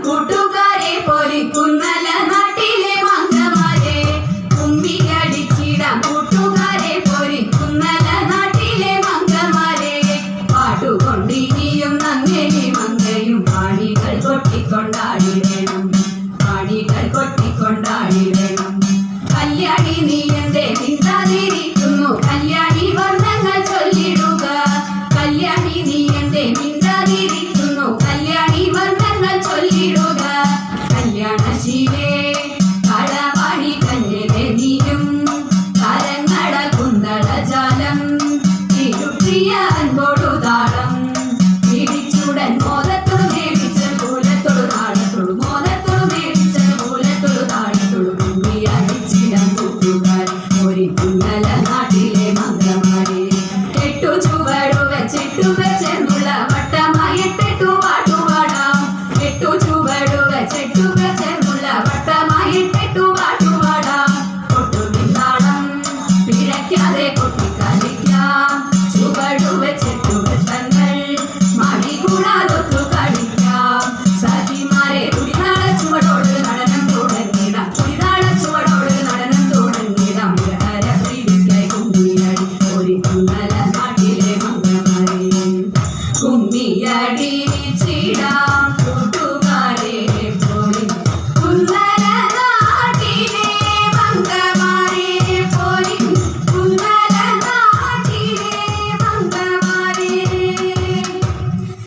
കൂട്ടുകാരെ പൊരിക്കുന്നല നാട്ടിലെ മംഗമാരെ കുമ്പിയടിച്ചിടാം. കൂട്ടുകാരെ പൊരിക്കുന്നല നാട്ടിലെ മംഗമാരെ പാട്ടുകൊണ്ടിനിയും നങ്ങേലി മങ്കയും പാടികൾ കൊട്ടിക്കൊണ്ടാടി വേണം, പാടികൾ കൊട്ടിക്കൊണ്ടാടി വേണം. കല്യാണി നീ എന്തേ മിണ്ടാതിരിക്കുന്നു, കല്യാണി വർണ്ണങ്ങൾ ചൊല്ലിടുക. കല്യാണി നീ എന്തേ മിണ്ടാതിരിക്കുന്നു, കല്യാണി വർണ്ണങ്ങൾ ചൊല്ലിടുക. കല്യാണശീലേ കളവാണി കല്ലിലെ നീയും കാലങ്ങട കുന്തള ജാലം തിരുപ്രിയ അൻപോടു താളം പിടിച്ചുടൻ മോദത്തോടു മേടിച്ച മൂലത്തോടു താളത്തോടു മോദത്തോടു മേടിച്ച മൂലത്തോടു താളത്തോടു കുമ്പിയടിച്ചിടം കൂട്ടുകാർ പൊരിക്കുന്നല നാട്ടിലെ മംഗമാരെ. എട്ടു ചുവടു വെച്ചിട്ടു വെച്ചെന്നുള്ള വട്ടമായിട്ടെട്ടു പാട്ടുപാടാം. എട്ടു ചുവടു വെച്ചിട്ടു വെച്ചെന്നുള്ള വട്ടമായിട്ടെട്ടു പാട്ടുപാടാം. കൊട്ടുമിത്താളം പിഴയ്ക്കാതെ കൊട്ടിക്കളിക്കാം. ചുവടു വെച്ചിട്ടു വെച്ചെന്നുള്ള